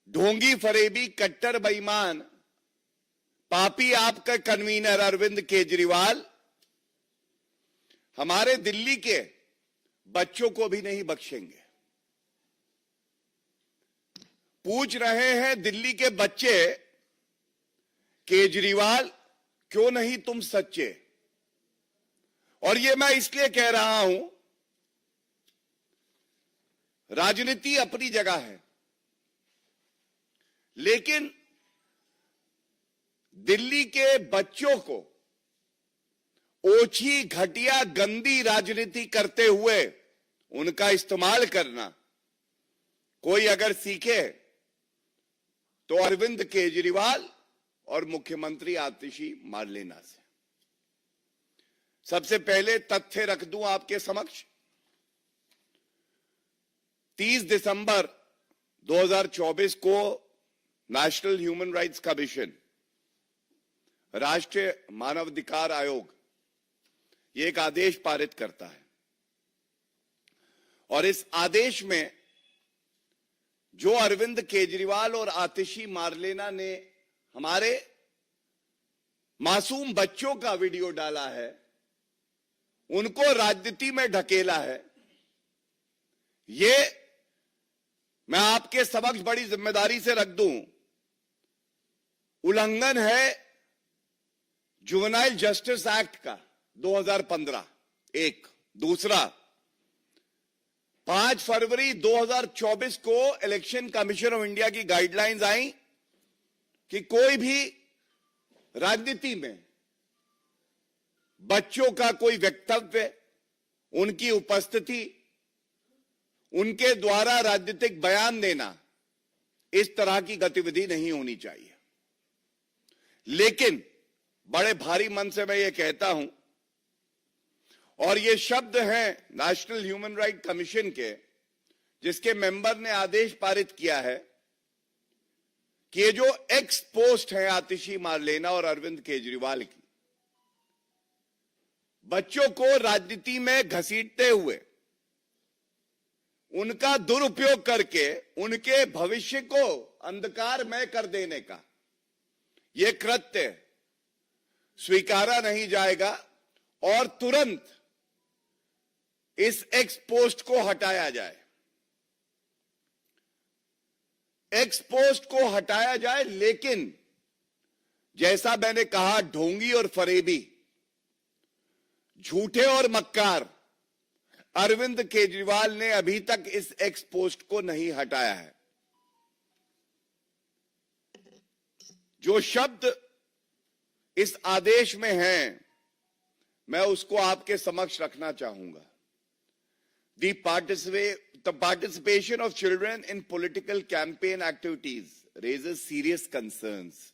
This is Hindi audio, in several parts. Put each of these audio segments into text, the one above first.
ढोंगी फरेबी कट्टर बेईमान पापी आपका कन्वीनर अरविंद केजरीवाल हमारे दिल्ली के बच्चों को भी नहीं बख्शेंगे। पूछ रहे हैं दिल्ली के बच्चे, केजरीवाल क्यों नहीं तुम सच्चे? और ये मैं इसलिए कह रहा हूं, राजनीति अपनी जगह है, लेकिन दिल्ली के बच्चों को ओछी घटिया गंदी राजनीति करते हुए उनका इस्तेमाल करना कोई अगर सीखे तो अरविंद केजरीवाल और मुख्यमंत्री आतिशी मार्लेना से। सबसे पहले तथ्य रख दूं आपके समक्ष। 30 दिसंबर 2024 को नेशनल ह्यूमन राइट्स कमीशन, राष्ट्रीय मानवाधिकार आयोग, ये एक आदेश पारित करता है और इस आदेश में जो अरविंद केजरीवाल और आतिशी मार्लेना ने हमारे मासूम बच्चों का वीडियो डाला है, उनको राजनीति में ढकेला है, ये मैं आपके समक्ष बड़ी जिम्मेदारी से रख दूं, उल्लंघन है जुवेनाइल जस्टिस एक्ट का 2015। एक दूसरा, 5 फरवरी 2024 को इलेक्शन कमीशन ऑफ इंडिया की गाइडलाइंस आई कि कोई भी राजनीति में बच्चों का कोई वक्तव्य, उनकी उपस्थिति, उनके द्वारा राजनीतिक बयान देना, इस तरह की गतिविधि नहीं होनी चाहिए। लेकिन बड़े भारी मन से मैं ये कहता हूं, और ये शब्द हैं नेशनल ह्यूमन राइट कमीशन के, जिसके मेंबर ने आदेश पारित किया है कि ये जो एक्स पोस्ट है आतिशी मार्लेना और अरविंद केजरीवाल की, बच्चों को राजनीति में घसीटते हुए उनका दुरुपयोग करके उनके भविष्य को अंधकारमय कर देने का यह कृत्य स्वीकारा नहीं जाएगा और तुरंत इस एक्स पोस्ट को हटाया जाए। एक्स पोस्ट को हटाया जाए, लेकिन जैसा मैंने कहा, ढोंगी और फरेबी, झूठे और मक्कार अरविंद केजरीवाल ने अभी तक इस एक्स पोस्ट को नहीं हटाया है। जो शब्द इस आदेश में हैं, मैं उसको आपके समक्ष रखना चाहूंगा। The participation of children in political campaign activities raises serious concerns.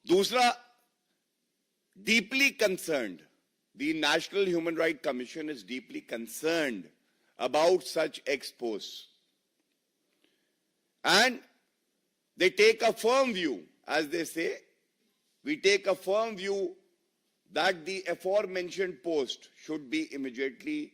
दूसरा, deeply concerned. The National Human Rights Commission is deeply concerned about such expos. And they take a firm view, as they say, we take a firm view that the aforementioned post should be immediately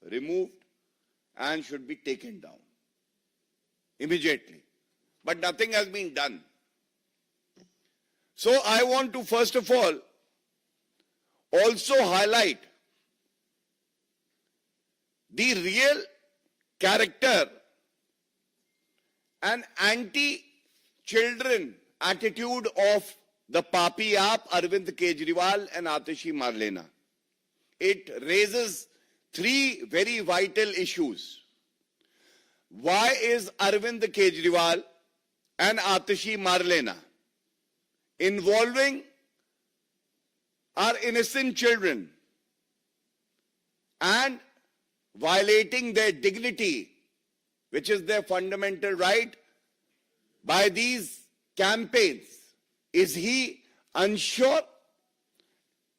removed and should be taken down immediately. But nothing has been done. So I want to first of all also highlight the real character and anti-children attitude of the Papi Aap, Arvind Kejriwal and Atishi Marlena. It raises 3 very vital issues. Why is Arvind Kejriwal and Atishi Marlena involving our innocent children and violating their dignity, which is their fundamental right, by these campaigns? Is he unsure?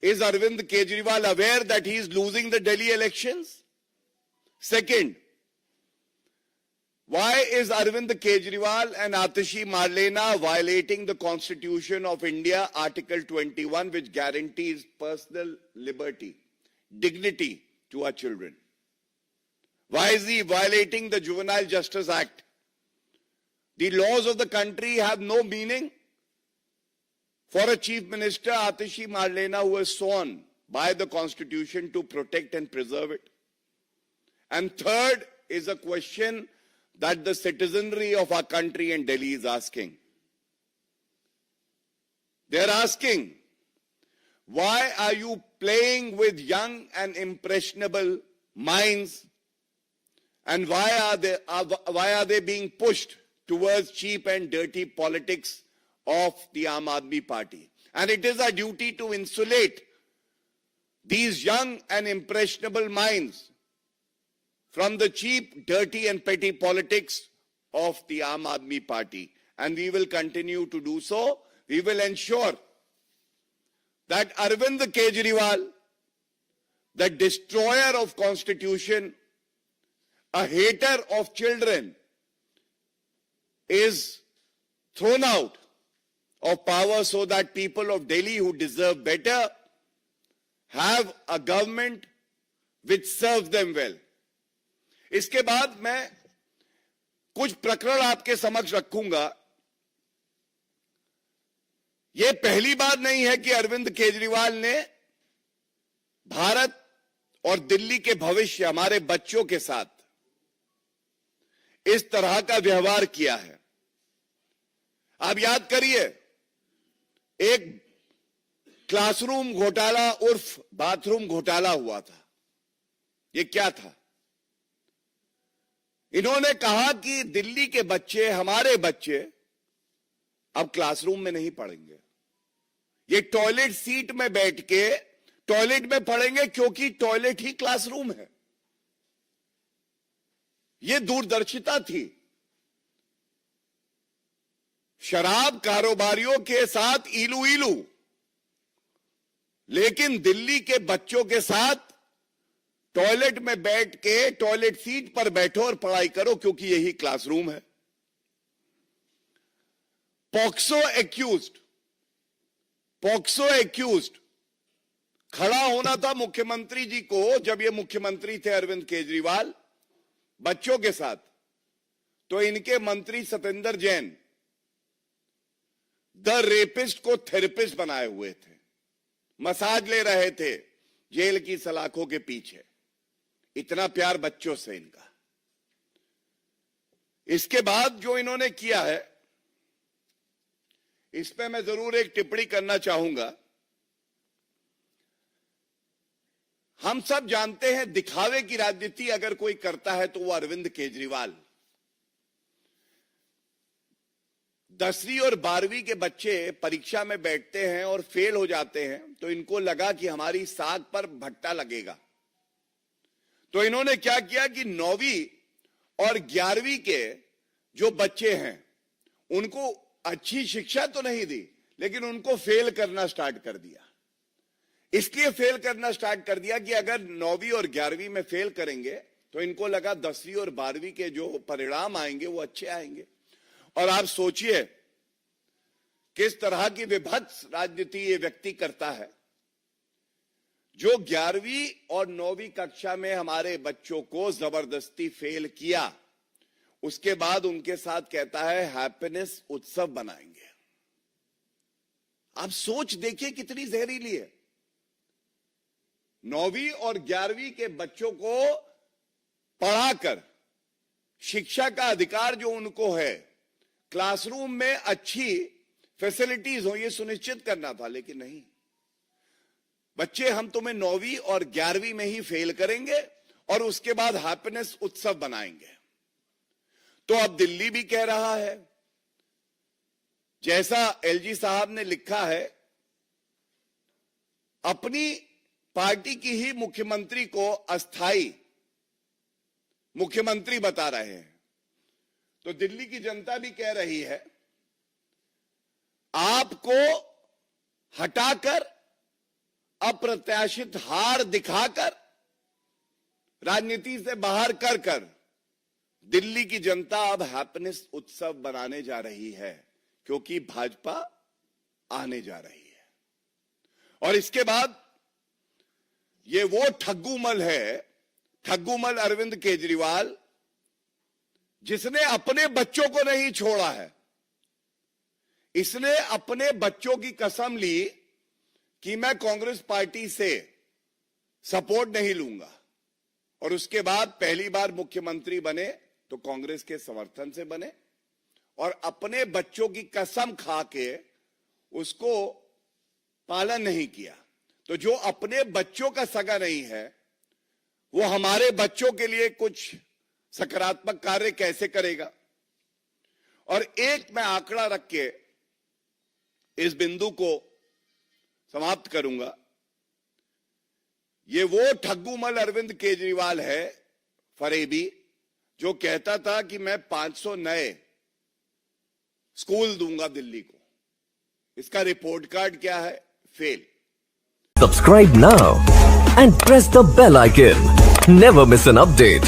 Is Arvind Kejriwal aware that he is losing the Delhi elections? Second, why is Arvind Kejriwal and Atishi Marlena violating the Constitution of India, Article 21, which guarantees personal liberty, dignity to our children? Why is he violating the Juvenile Justice Act? The laws of the country have no meaning for a chief minister, Atishi Marlena, who was sworn by the constitution to protect and preserve it. And third is a question that the citizenry of our country and Delhi is asking. They're asking, why are you playing with young and impressionable minds, and why are they being pushed towards cheap and dirty politics of the Aam Aadmi Party? And it is our duty to insulate these young and impressionable minds from the cheap, dirty and petty politics of the Aam Aadmi Party. And we will continue to do so. We will ensure that Arvind Kejriwal, the destroyer of Constitution, a hater of children, is thrown out of power so that people of Delhi who deserve better have a government which serves them well. इसके बाद मैं कुछ प्रकरण आपके समक्ष रखूंगा. यह पहली बार नहीं है कि अरविंद केजरीवाल ने भारत और दिल्ली के भविष्य, हमारे बच्चों के साथ इस तरह का व्यवहार किया है. आप याद करिए, एक क्लासरूम घोटाला उर्फ बाथरूम घोटाला हुआ था. यह क्या था? इन्होंने कहा कि दिल्ली के बच्चे, हमारे बच्चे अब क्लासरूम में नहीं पढ़ेंगे, ये टॉयलेट सीट में बैठ के टॉयलेट में पढ़ेंगे, क्योंकि टॉयलेट ही क्लासरूम है. ये दूरदर्शिता थी. शराब कारोबारियों के साथ इलू इलू, लेकिन दिल्ली के बच्चों के साथ टॉयलेट में बैठ के टॉयलेट सीट पर बैठो और पढ़ाई करो, क्योंकि यही क्लासरूम है. पॉक्सो एक्यूज्ड खड़ा होना था मुख्यमंत्री जी को. जब ये मुख्यमंत्री थे अरविंद केजरीवाल बच्चों के साथ, तो इनके मंत्री सत्येंद्र जैन द रेपिस्ट को थेरेपिस्ट बनाए हुए थे, मसाज ले रहे थे जेल की सलाखों के पीछे. इतना प्यार बच्चों से इनका. इसके बाद जो इन्होंने किया है, इस पे मैं जरूर एक टिप्पणी करना चाहूंगा. हम सब जानते हैं, दिखावे की राजनीति अगर कोई करता है तो वो अरविंद केजरीवाल. 10वीं और 12वीं के बच्चे परीक्षा में बैठते हैं और फेल हो जाते हैं, तो इनको लगा कि हमारी साग पर भट्टा लगेगा. तो इन्होंने क्या किया कि 9वीं और 11वीं के जो बच्चे हैं उनको अच्छी शिक्षा तो नहीं दी, लेकिन उनको फेल करना स्टार्ट कर दिया. इसलिए फेल करना स्टार्ट कर दिया कि अगर 9वीं और 11वीं में फेल करेंगे तो इनको लगा 10वीं और 12वीं के जो परिणाम आएंगे वो अच्छे आएंगे. और आप सोचिए किस तरह की विभत्स राजनीति ये व्यक्ति करता है, जो 11वीं और 9वीं कक्षा में हमारे बच्चों को जबरदस्ती फेल किया, उसके बाद उनके साथ कहता है हैप्पीनेस उत्सव बनाएंगे. आप सोच देखिए कितनी जहरीली है. 9वीं और 11वीं के बच्चों को पढ़ाकर शिक्षा का अधिकार जो उनको है, क्लासरूम में अच्छी फैसिलिटीज हो, ये सुनिश्चित करना था. लेकिन नहीं, बच्चे हम तुम्हें 9वीं और 11वीं में ही फेल करेंगे और उसके बाद हैप्पीनेस उत्सव बनाएंगे. तो अब दिल्ली भी कह रहा है, जैसा एलजी साहब ने लिखा है, अपनी पार्टी की ही मुख्यमंत्री को अस्थाई मुख्यमंत्री बता रहे हैं. तो दिल्ली की जनता भी कह रही है, आपको हटाकर अप्रत्याशित हार दिखाकर राजनीति से बाहर कर कर दिल्ली की जनता अब हैप्पीनेस उत्सव बनाने जा रही है, क्योंकि भाजपा आने जा रही है. और इसके बाद ये वो ठग्गूमल है, ठग्गूमल अरविंद केजरीवाल, जिसने अपने बच्चों को नहीं छोड़ा है, इसने अपने बच्चों की कसम ली कि मैं कांग्रेस पार्टी से सपोर्ट नहीं लूंगा, और उसके बाद पहली बार मुख्यमंत्री बने तो कांग्रेस के समर्थन से बने, और अपने बच्चों की कसम खा के उसको पालन नहीं किया। तो जो अपने बच्चों का सगा नहीं है, वो हमारे बच्चों के लिए कुछ सकारात्मक कार्य कैसे करेगा? और एक मैं आंकड़ा रख के इस बिंदु को समाप्त करूंगा। ये वो ठग्गूमल अरविंद केजरीवाल है, फरेबी, जो कहता था कि मैं 500 नए स्कूल दूंगा दिल्ली को। इसका रिपोर्ट कार्ड क्या है? Fail. Subscribe now and press the bell icon. Never miss an update.